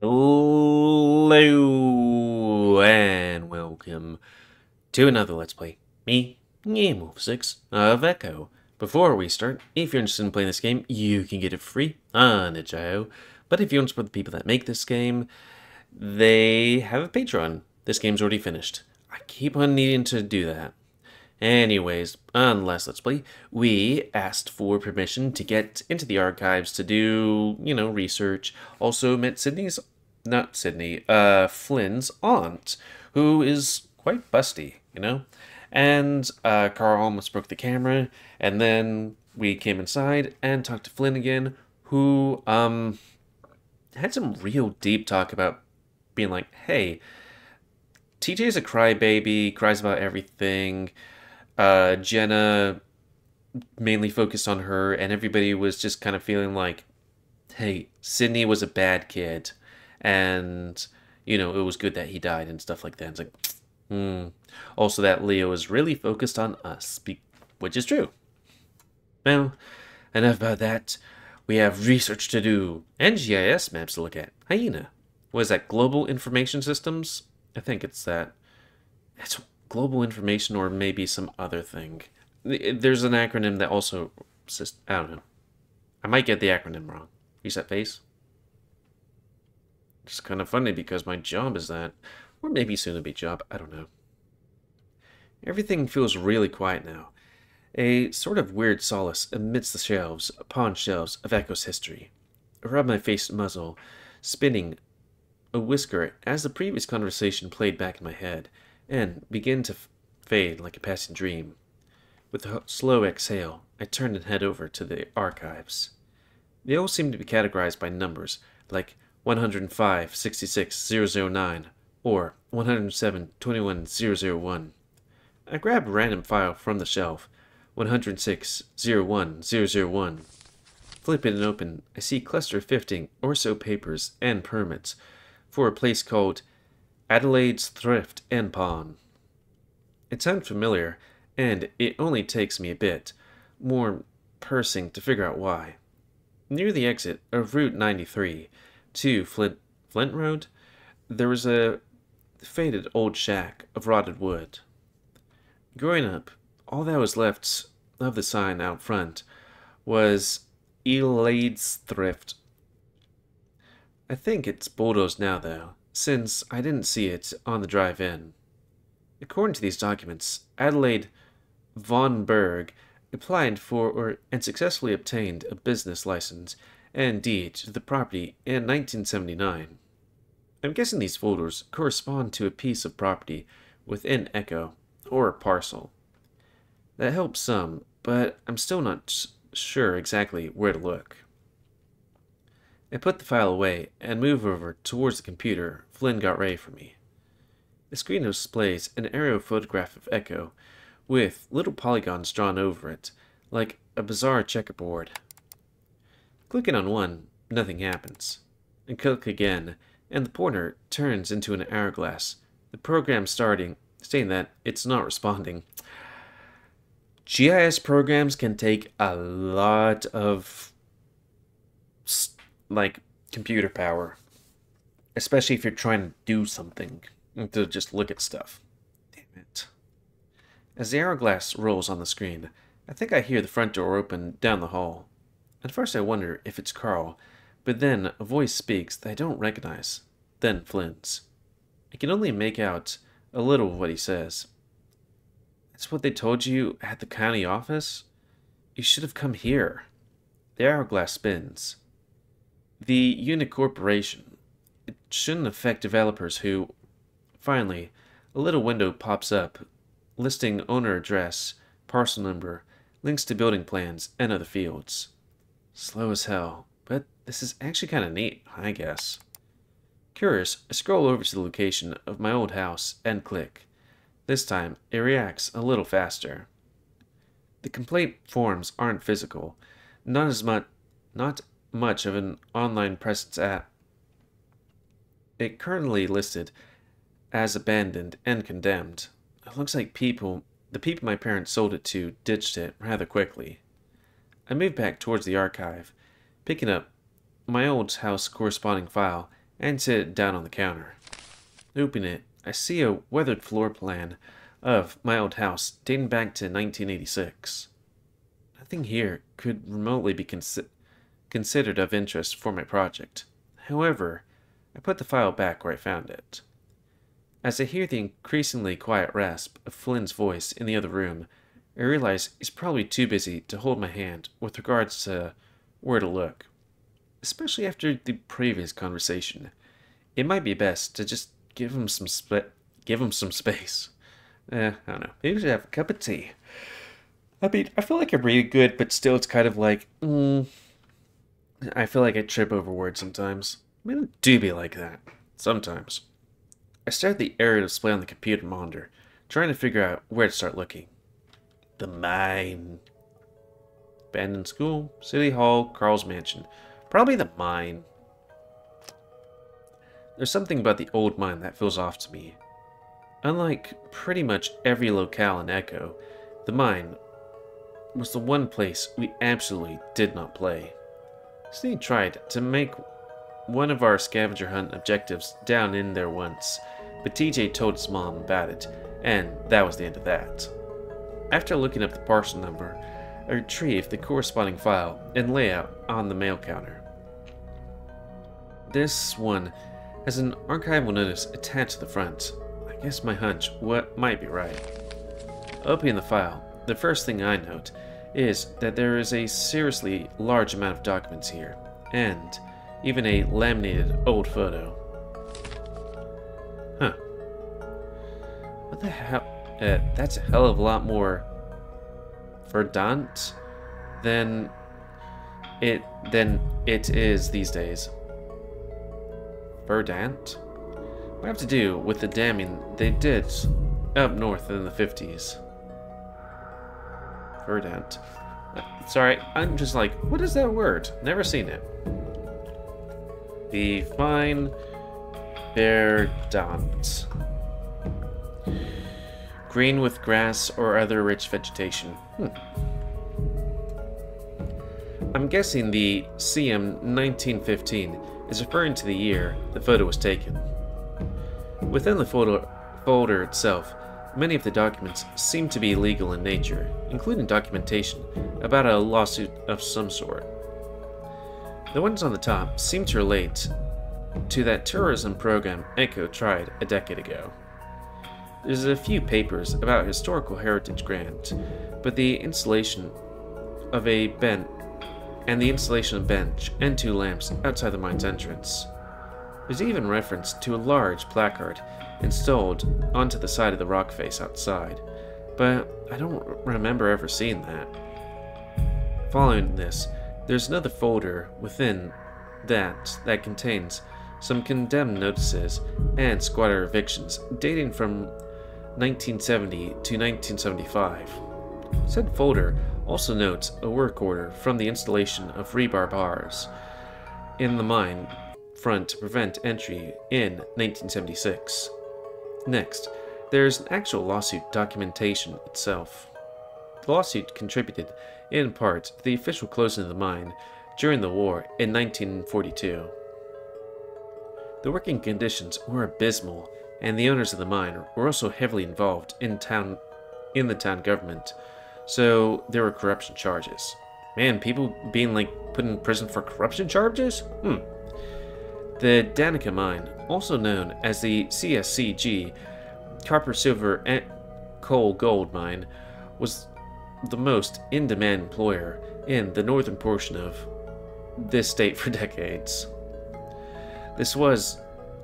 Hello and welcome to another Let's Play. Me, GamerWolfSix of Echo. Before we start, if you're interested in playing this game, you can get it free on itch.io. But if you want to support the people that make this game, they have a Patreon. This game's already finished. I keep on needing to do that. Anyways, on last Let's Play, we asked for permission to get into the archives to do, research. Also met Flynn's aunt, who is quite busty, And Carl almost broke the camera, and then we came inside and talked to Flynn again, who had some real deep talk about being like, hey, TJ's a crybaby, cries about everything. Jenna mainly focused on her, and everybody was just kind of feeling like, hey, Sydney was a bad kid, and, it was good that he died and stuff like that. It's like, Also that Leo is really focused on us, which is true. Well, enough about that. We have research to do, and GIS maps to look at. Hyena. What is that, Global Information Systems? I think it's that. It's global information or maybe some other thing. There's an acronym that also... I don't know. I might get the acronym wrong. Reset face? It's kind of funny because my job is that. Or maybe soon to be job. I don't know. Everything feels really quiet now. A sort of weird solace amidst the shelves, upon shelves of Echo's history. I rub my face muzzle, spinning a whisker as the previous conversation played back in my head, and begin to fade like a passing dream. With a slow exhale, I turn and head over to the archives. They all seem to be categorized by numbers, like 105 66 009 or 107 21 001. I grab a random file from the shelf, 106 01 001. Flip it and open, I see a cluster of 15 or so papers and permits for a place called Adelaide's Thrift and Pawn. It sounds familiar, and it only takes me a bit more pursing to figure out why. Near the exit of Route 93 to Flint Road, there was a faded old shack of rotted wood. Growing up, all that was left of the sign out front was Adelaide's Thrift. I think it's bulldozed now, though, since I didn't see it on the drive in. According to these documents, Adelaide von Berg applied for and successfully obtained a business license and deed to the property in 1979. I'm guessing these folders correspond to a piece of property within Echo, or a parcel. That helps some, but I'm still not sure exactly where to look. I put the file away and move over towards the computer Flynn got ready for me. The screen displays an aerial photograph of Echo, with little polygons drawn over it, like a bizarre checkerboard. Clicking on one, nothing happens. I click again, and the pointer turns into an hourglass, the program stating that it's not responding. GIS programs can take a lot of computer power, especially if you're trying to do something, to just look at stuff. Damn it. As the hourglass rolls on the screen, I think I hear the front door open down the hall. At first I wonder if it's Carl, but then a voice speaks that I don't recognize, then Flynn's. I can only make out a little of what he says. That's what they told you at the county office? You should have come here. The hourglass spins. The unit corporation. It shouldn't affect developers who... Finally, a little window pops up, listing owner address, parcel number, links to building plans, and other fields. Slow as hell, but this is actually kind of neat, I guess. Curious, I scroll over to the location of my old house and click. This time, it reacts a little faster. The complaint forms aren't physical, not much of an online presence app. It currently listed as abandoned and condemned. It looks like the people my parents sold it to ditched it rather quickly. I moved back towards the archive, picking up my old house corresponding file and sit it down on the counter. Opening it, I see a weathered floor plan of my old house dating back to 1986. Nothing here could remotely be considered of interest for my project. However, I put the file back where I found it. As I hear the increasingly quiet rasp of Flynn's voice in the other room, I realize he's probably too busy to hold my hand with regards to where to look. Especially after the previous conversation, it might be best to just give him some space. I don't know. Maybe we should have a cup of tea. I mean, I feel like I'm reading good, but still it's kind of like, I feel like I trip over words sometimes. I mean, it do be like that. Sometimes. I stare at the area display on the computer monitor, trying to figure out where to start looking. The mine. Abandoned school, city hall, Carl's mansion. Probably the mine. There's something about the old mine that feels off to me. Unlike pretty much every locale in Echo, the mine was the one place we absolutely did not play. Sneed tried to make one of our scavenger hunt objectives down in there once, but TJ told his mom about it, and that was the end of that. After looking up the parcel number, I retrieved the corresponding file and layout on the mail counter. This one has an archival notice attached to the front. I guess my hunch might be right. Opening the file, the first thing I note is that there is a seriously large amount of documents here, and even a laminated old photo. Huh. What the hell? That's a hell of a lot more verdant than it is these days. Verdant? Might have to do with the damming they did up north in the 50s. Verdant. Sorry, I'm just like, what is that word? Never seen it. Define verdant. Green with grass or other rich vegetation. I'm guessing the CM 1915 is referring to the year the photo was taken. Within the folder itself, many of the documents seem to be legal in nature, including documentation about a lawsuit of some sort. The ones on the top seem to relate to that tourism program Echo tried a decade ago. There's a few papers about historical heritage grant, but the installation of a bench and 2 lamps outside the mine's entrance. There's even reference to a large placard installed onto the side of the rock face outside, but I don't remember ever seeing that. Following this, there's another folder within that contains some condemned notices and squatter evictions dating from 1970 to 1975. Said folder also notes a work order from the installation of rebar bars in the mine front to prevent entry in 1976. Next, there's an actual lawsuit documentation itself. The lawsuit contributed, in part, to the official closing of the mine during the war in 1942. The working conditions were abysmal, and the owners of the mine were also heavily involved in the town government, so there were corruption charges. Man, people being put in prison for corruption charges? The Danica mine, also known as the CSCG Copper Silver and Coal Gold Mine, was the most in-demand employer in the northern portion of this state for decades. This was,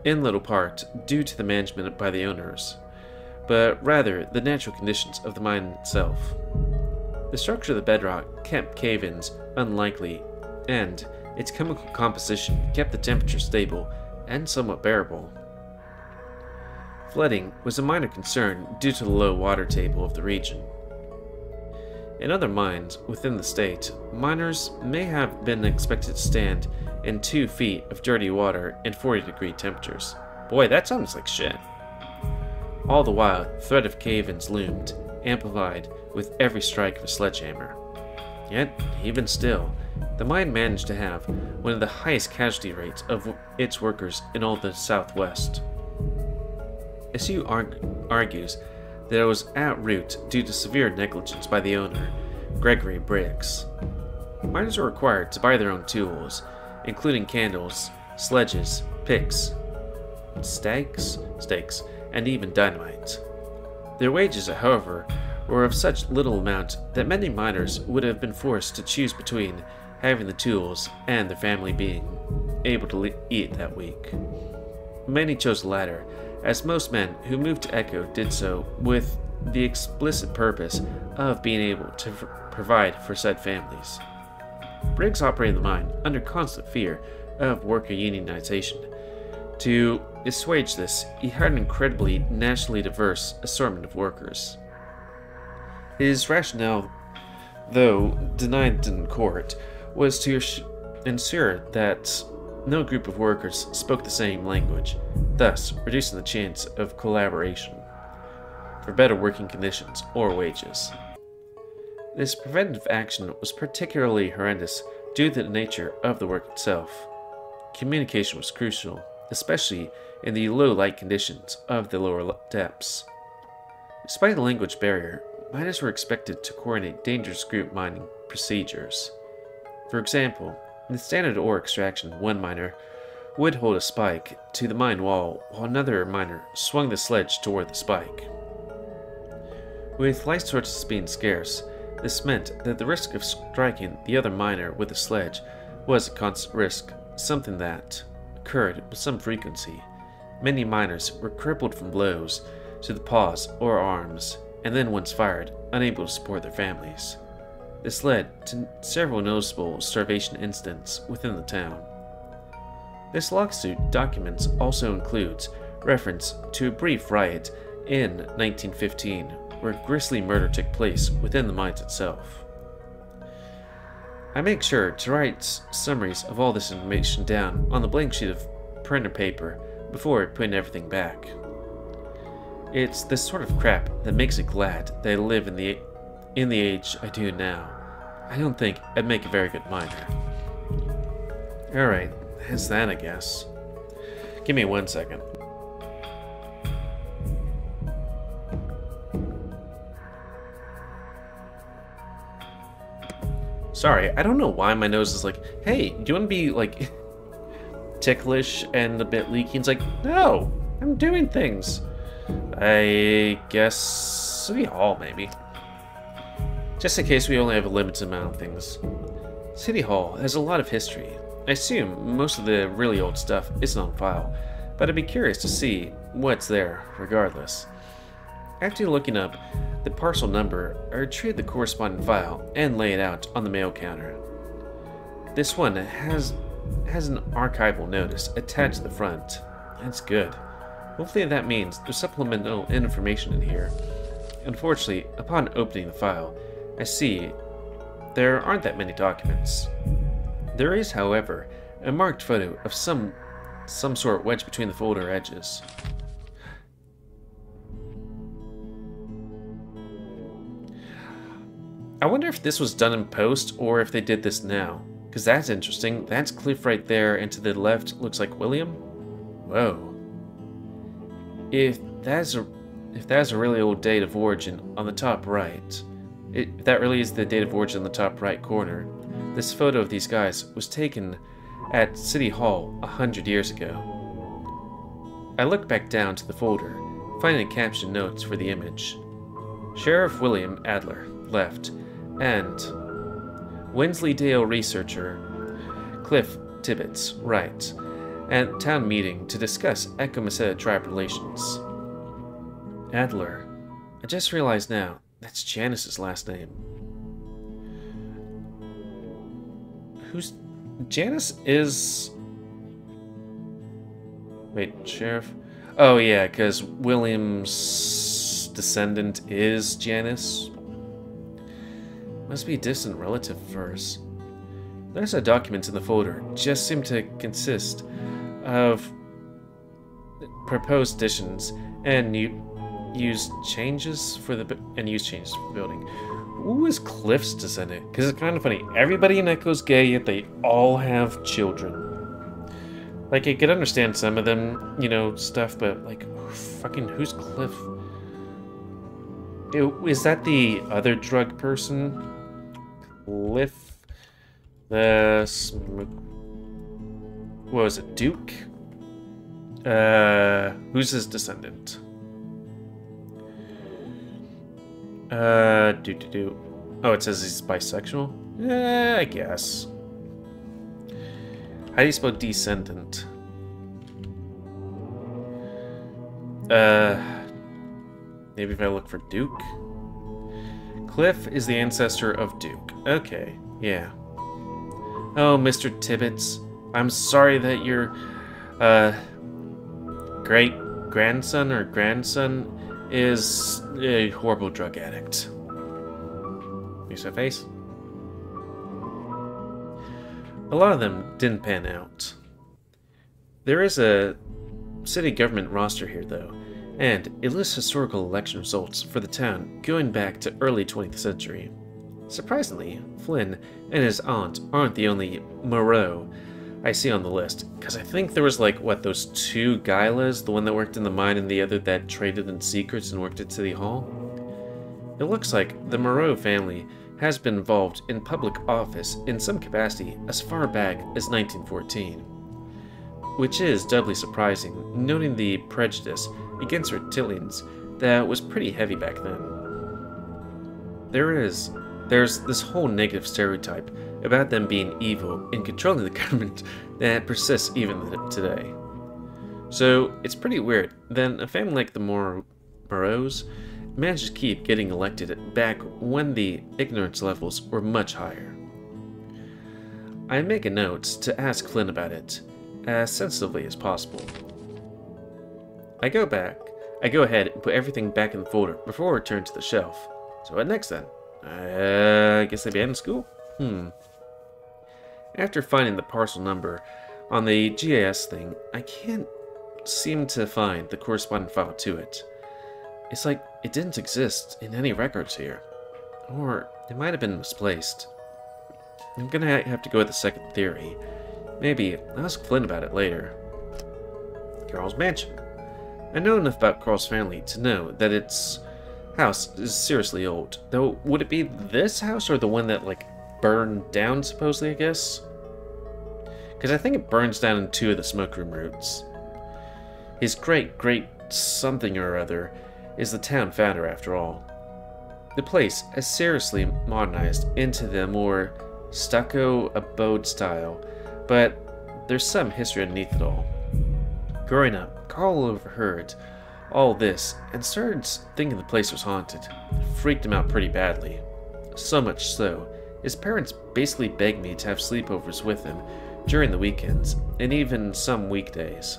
in little part, due to the management by the owners, but rather the natural conditions of the mine itself. The structure of the bedrock kept cave-ins unlikely, and its chemical composition kept the temperature stable and somewhat bearable. Flooding was a minor concern due to the low water table of the region. In other mines within the state, miners may have been expected to stand in 2 feet of dirty water and 40-degree temperatures. Boy, that sounds like shit. All the while, the threat of cave-ins loomed, amplified with every strike of a sledgehammer. Yet, even still, The mine managed to have one of the highest casualty rates of its workers in all the Southwest. SU argues that it was at root due to severe negligence by the owner, Gregory Briggs. Miners are required to buy their own tools, including candles, sledges, picks, stakes, and even dynamite. Their wages, however, were of such little amount that many miners would have been forced to choose between having the tools and their family being able to eat that week. Many chose the latter, as most men who moved to Echo did so with the explicit purpose of being able to provide for said families. Briggs operated the mine under constant fear of worker unionization. To assuage this, he hired an incredibly nationally diverse assortment of workers. His rationale, though denied in court, was to ensure that no group of workers spoke the same language, thus reducing the chance of collaboration for better working conditions or wages. This preventive action was particularly horrendous due to the nature of the work itself. Communication was crucial, especially in the low light conditions of the lower depths. Despite the language barrier, miners were expected to coordinate dangerous group mining procedures. For example, in the standard ore extraction, one miner would hold a spike to the mine wall while another miner swung the sledge toward the spike. With light sources being scarce, this meant that the risk of striking the other miner with a sledge was a constant risk, something that occurred with some frequency. Many miners were crippled from blows to the paws or arms, and then once fired, unable to support their families. This led to several noticeable starvation incidents within the town. This lawsuit documents also includes reference to a brief riot in 1915 where grisly murder took place within the mines itself. I make sure to write summaries of all this information down on the blank sheet of printer paper before putting everything back. It's this sort of crap that makes me glad that I live in the age I do now. I don't think I'd make a very good miner. Alright, that's that, I guess. Give me 1 second. Sorry, I don't know why my nose is like, hey, do you want to be, like, ticklish and a bit leaky? It's like, no, I'm doing things. I guess City Hall, maybe. Just in case we only have a limited amount of things. City Hall has a lot of history. I assume most of the really old stuff isn't on file, but I'd be curious to see what's there, regardless. After looking up the parcel number, I retrieve the corresponding file and lay it out on the mail counter. This one has an archival notice attached to the front. That's good. Hopefully that means there's supplemental information in here. Unfortunately, upon opening the file, I see there aren't that many documents. There is, however, a marked photo of some sort wedged between the folder edges. I wonder if this was done in post or if they did this now, because that's interesting. That's Cliff right there, and to the left looks like William. Whoa. If that's a really old date of origin on the top right, if that really is the date of origin on the top right corner, this photo of these guys was taken at City Hall 100 years ago. I look back down to the folder, finding caption notes for the image. Sheriff William Adler, left, and Wensleydale researcher Cliff Tibbetts, right, at town meeting to discuss Echo-Meseta tribe relations. Adler. I just realized now, that's Janice's last name. Who's... Janice is... Wait, Sheriff? Oh yeah, because William's descendant is Janice. Must be a distant relative of hers. The rest of the documents in the folder just seem to consist of proposed additions and use changes for the building. Who is Cliff's descendant? Because it's kind of funny. Everybody in Echo's gay, yet they all have children. Like, I could understand some of them, you know, stuff, but, like, who's Cliff? Is that the other drug person? Cliff? What was it, Duke? Who's his descendant? Oh, it says he's bisexual? I guess. How do you spell descendant? Maybe if I look for Duke? Cliff is the ancestor of Duke. Okay, yeah. Oh, Mr. Tibbets, I'm sorry that your, great-grandson or grandson is a horrible drug addict. Use that face? A lot of them didn't pan out. There is a city government roster here, though, and it lists historical election results for the town going back to early 20th century. Surprisingly, Flynn and his aunt aren't the only Moreau I see on the list, because I think there was like, what, those two Guylas, the one that worked in the mine and the other that traded in secrets and worked at City Hall? It looks like the Moreau family has been involved in public office in some capacity as far back as 1914. Which is doubly surprising, noting the prejudice against reptilians that was pretty heavy back then. There's this whole negative stereotype about them being evil and controlling the government that persists even today. So it's pretty weird that a family like the Moreaus managed to keep getting elected back when the ignorance levels were much higher. I make a note to ask Flynn about it as sensitively as possible. I go ahead and put everything back in the folder before I return to the shelf. So what next then? I guess they'd be in school? After finding the parcel number on the GIS thing, I can't seem to find the corresponding file to it. It's like it didn't exist in any records here. Or it might have been misplaced. I'm gonna have to go with the second theory. Maybe I'll ask Flynn about it later. Carl's mansion. I know enough about Carl's family to know that its house is seriously old. Though, would it be this house or the one that, like, burned down, supposedly, I guess? Because I think it burns down in two of the smokeroom roots. His great something or other is the town founder, after all. The place has seriously modernized into the more stucco abode style, but there's some history underneath it all. Growing up, Carl overheard all this and started thinking the place was haunted. It freaked him out pretty badly. So much so, his parents basically begged me to have sleepovers with him during the weekends and even some weekdays.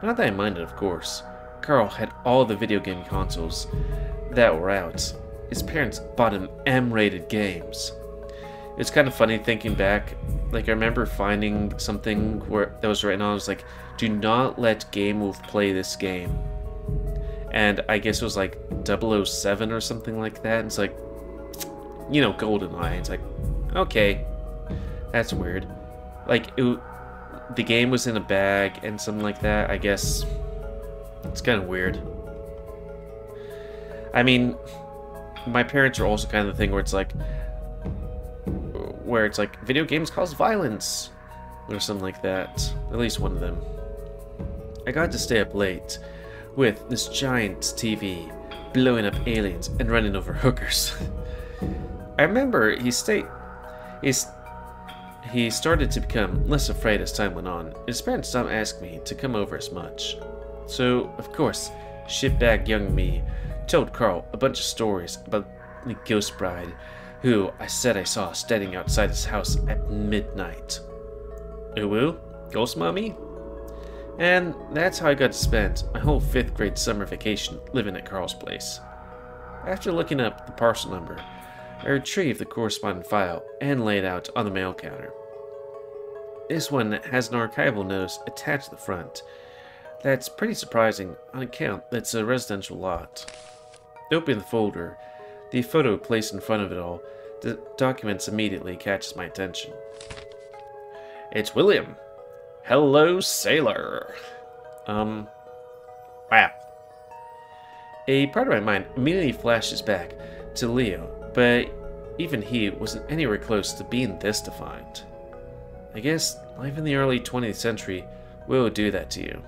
Not that I minded, of course. Carl had all the video game consoles that were out. His parents bought him M-rated games. It's kind of funny thinking back. Like, I remember finding something that was written on. It was like, do not let Game Wolf play this game. And I guess it was like 007 or something like that. And it's like, you know, GoldenEye. It's like, okay, that's weird. Like, the game was in a bag and something like that. I guess it's kind of weird. I mean, my parents are also kind of the thing where it's like, video games cause violence or something like that. At least one of them. I got to stay up late with this giant TV blowing up aliens and running over hookers. I remember he started to become less afraid as time went on. His parents stopped asking me to come over as much. So, of course, shitbag young me told Carl a bunch of stories about the ghost bride who I said I saw standing outside his house at midnight. Ooh, ghost mommy? And that's how I got to spend my whole 5th grade summer vacation living at Carl's place. After looking up the parcel number, I retrieved the corresponding file and laid it out on the mail counter. This one has an archival notice attached to the front, That's pretty surprising on account it's a residential lot. Open the folder. The photo placed in front of it all. The documents immediately catches my attention. It's William. Hello, sailor. Wow. A part of my mind immediately flashes back to Leo, but even he wasn't anywhere close to being this defined. I guess life in the early 20th century will do that to you.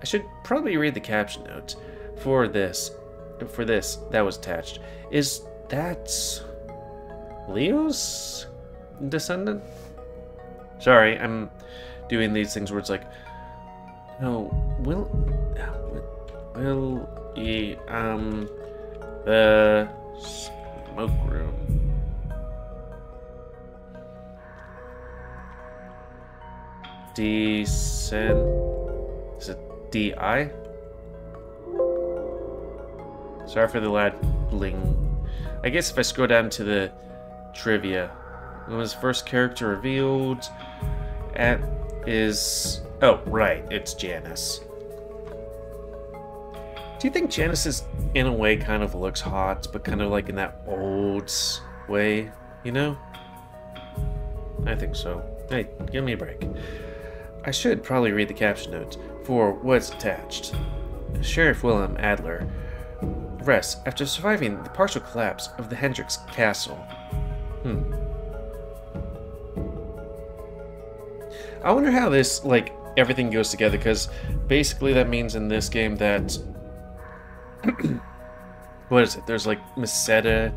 I should probably read the caption note for this that was attached. Is that Leo's descendant? Sorry, I'm doing these things where it's like, no, the smoke room. Is it D.I.? Sorry for the loud bling. I guess if I scroll down to the trivia, when was first character revealed at is... Oh, right, it's Janice. Do you think Janice is, in a way, kind of looks hot, but kind of like in that old way, you know? I think so. Hey, give me a break. I should probably read the caption notes for what's attached. Sheriff William Adler rests after surviving the partial collapse of the Hendricks Castle. I wonder how this, like, everything goes together, because basically that means in this game that... what is it? There's, like, Meseta,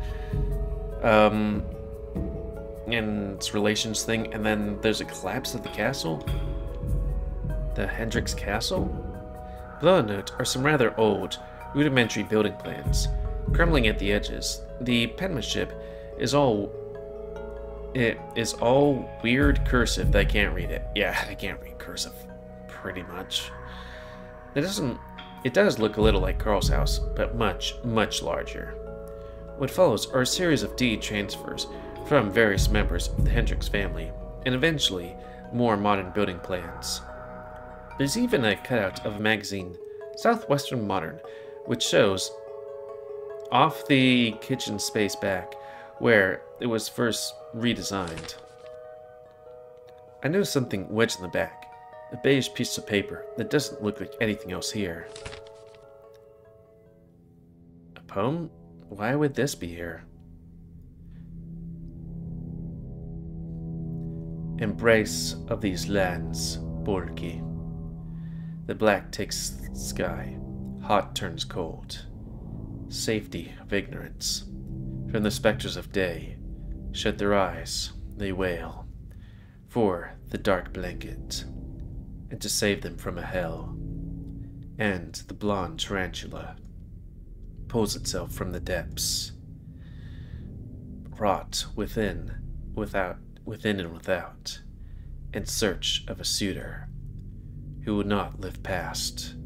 and its relations thing, and then there's a collapse of the castle? The Hendricks Castle? Below the note are some rather old, rudimentary building plans, crumbling at the edges. The penmanship is all weird cursive that I can't read it. Yeah, I can't read cursive, pretty much. It does look a little like Carl's house, but much, much larger. What follows are a series of deed transfers from various members of the Hendricks family, and eventually more modern building plans. There's even a cutout of a magazine, Southwestern Modern, which shows off the kitchen space back where it was first redesigned. I noticed something wedged in the back, a beige piece of paper that doesn't look like anything else here. A poem? Why would this be here? Embrace of these lands, Borki. The black takes the sky, hot turns cold. Safety of ignorance. From the specters of day, shut their eyes, they wail, for the dark blanket, and to save them from a hell. And the blonde tarantula pulls itself from the depths, wrought within and without, in search of a suitor who would not live past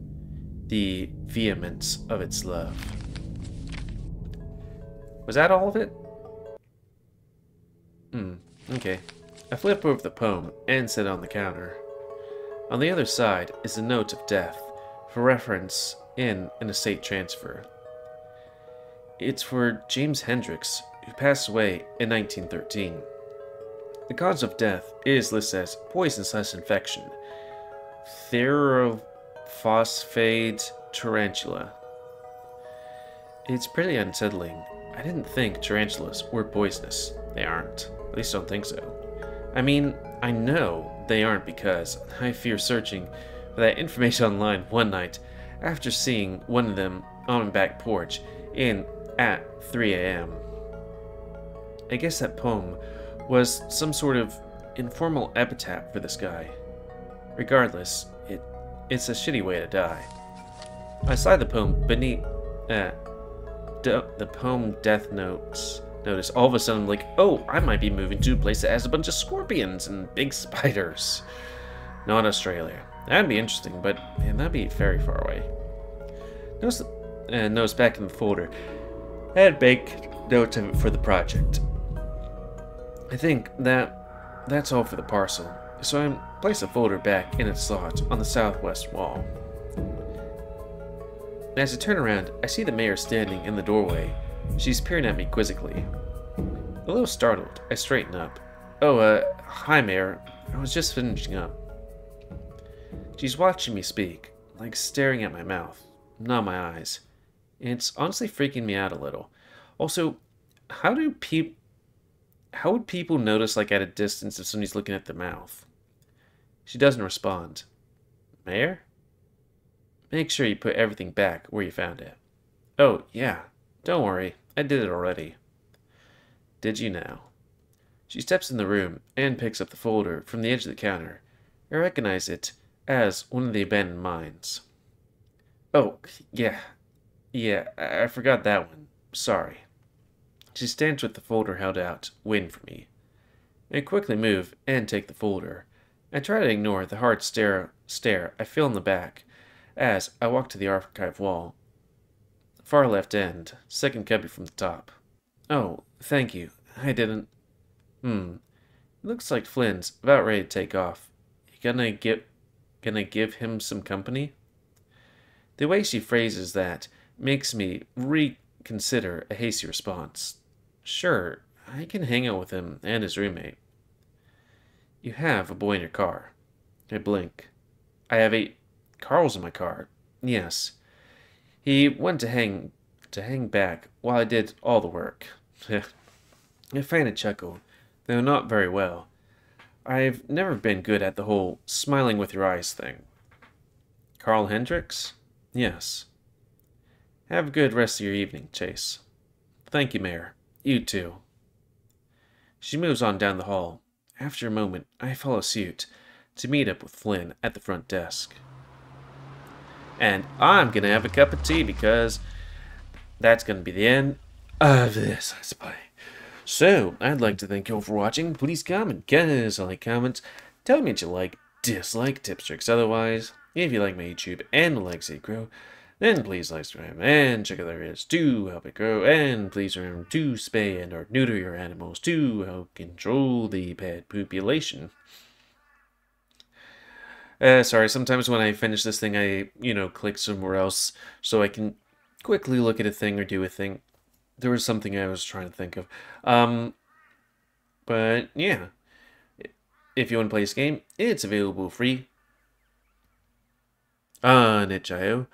the vehemence of its love. Was that all of it? Okay. I flip over the poem and set it on the counter. On the other side is a note of death for reference in an estate transfer. It's for James Hendricks, who passed away in 1913. The cause of death is listed as poison/infection. Therophosphate tarantula. It's pretty unsettling. I didn't think tarantulas were poisonous. They aren't. At least I don't think so. I mean, I know they aren't because I fear searching for that information online one night after seeing one of them on my back porch at 3 a.m. I guess that poem was some sort of informal epitaph for this guy. Regardless, it's a shitty way to die. I slide the poem beneath the poem death notice. All of a sudden I'm like, oh, I might be moving to a place that has a bunch of scorpions and big spiders. Not Australia. That'd be interesting, but man, that'd be very far away. Notice back in the folder. I had baked notes of it for the project. I think that's all for the parcel, so I place the folder back in its slot on the southwest wall. As I turn around, I see the mayor standing in the doorway. She's peering at me quizzically. A little startled, I straighten up. Oh, hi, Mayor. I was just finishing up. She's watching me speak, like staring at my mouth, not my eyes. It's honestly freaking me out a little. Also, how would people notice, like, at a distance if somebody's looking at their mouth? She doesn't respond. Mayor? Make sure you put everything back where you found it. Oh, yeah. Don't worry. I did it already. Did you now? She steps in the room and picks up the folder from the edge of the counter. I recognize it as one of the abandoned mines. Oh, yeah. Yeah, I forgot that one. Sorry. She stands with the folder held out, waiting for me. I quickly move and take the folder. I try to ignore the hard stare I feel in the back as I walk to the archive wall. Far left end, second cubby from the top. Oh, thank you. I didn't... It looks like Flynn's about ready to take off. You gonna give him some company? The way she phrases that makes me reconsider a hasty response. Sure, I can hang out with him and his roommate. You have a boy in your car. I blink. I have 8 Carls in my car. Yes. He went to hang back while I did all the work. I find a chuckle, though not very well. I've never been good at the whole smiling with your eyes thing. Carl Hendricks? Yes. Have a good rest of your evening, Chase. Thank you, Mayor. You too. She moves on down the hall. After a moment, I follow suit to meet up with Flynn at the front desk. And I'm gonna have a cup of tea because that's gonna be the end of this, I suppose. So, I'd like to thank you all for watching. Please comment, like comments, tell me what you like, dislike, tips, tricks, otherwise. If you like my YouTube and would like to see it grow, then please like, subscribe, and check out the videos to help it grow. And please remember to spay and or neuter your animals to help control the pet population. Sorry, sometimes when I finish this thing, I, click somewhere else so I can quickly look at a thing or do a thing. There was something I was trying to think of. But yeah, if you want to play this game, it's available free on itch.io.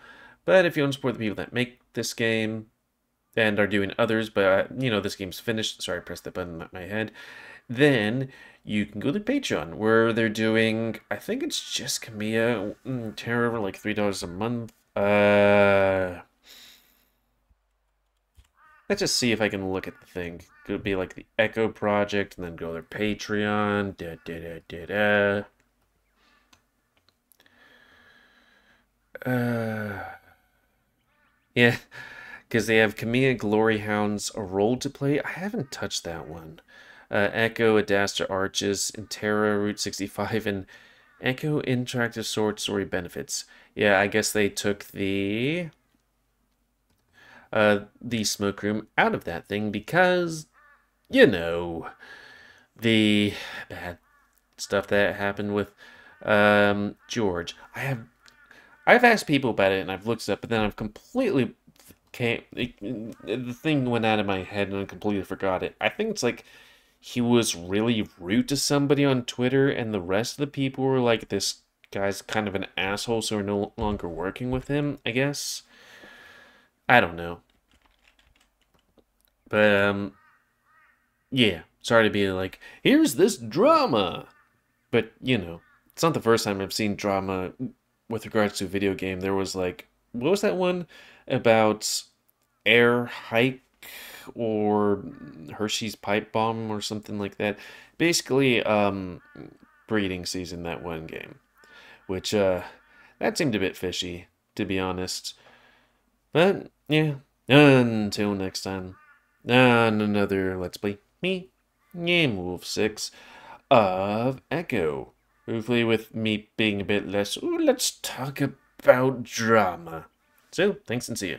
But if you want to support the people that make this game and are doing others, but this game's finished. Sorry, I pressed that button at my head. Then you can go to Patreon, where they're doing, I think it's just Camilla, Terror, like $3 a month. Let's just see if I can look at the thing. It would be like the Echo Project, and then go to their Patreon. Yeah, because they have Camilla Glory Hounds, a role to play. I haven't touched that one. Echo, Adastra Arches, Intera, Route 65, and Echo Interactive Sword Story Benefits. Yeah, I guess they took the smoke room out of that thing because, the bad stuff that happened with George. I've asked people about it and I've looked it up, but then I've completely the thing went out of my head and I completely forgot it. I think it's like he was really rude to somebody on Twitter and the rest of the people were like, this guy's kind of an asshole, so we're no longer working with him, I guess. I don't know. But, yeah. Sorry to be like, here's this drama. But, it's not the first time I've seen drama with regards to a video game. There was like, what was that one about air hike or Hershey's pipe bomb or something like that? Basically, breeding season, that one game. Which, that seemed a bit fishy, to be honest. But, yeah. Until next time. On another Let's Play. Me, GamerWolfSix of Echo. Hopefully with me being a bit less, let's talk about drama. So, thanks and see ya.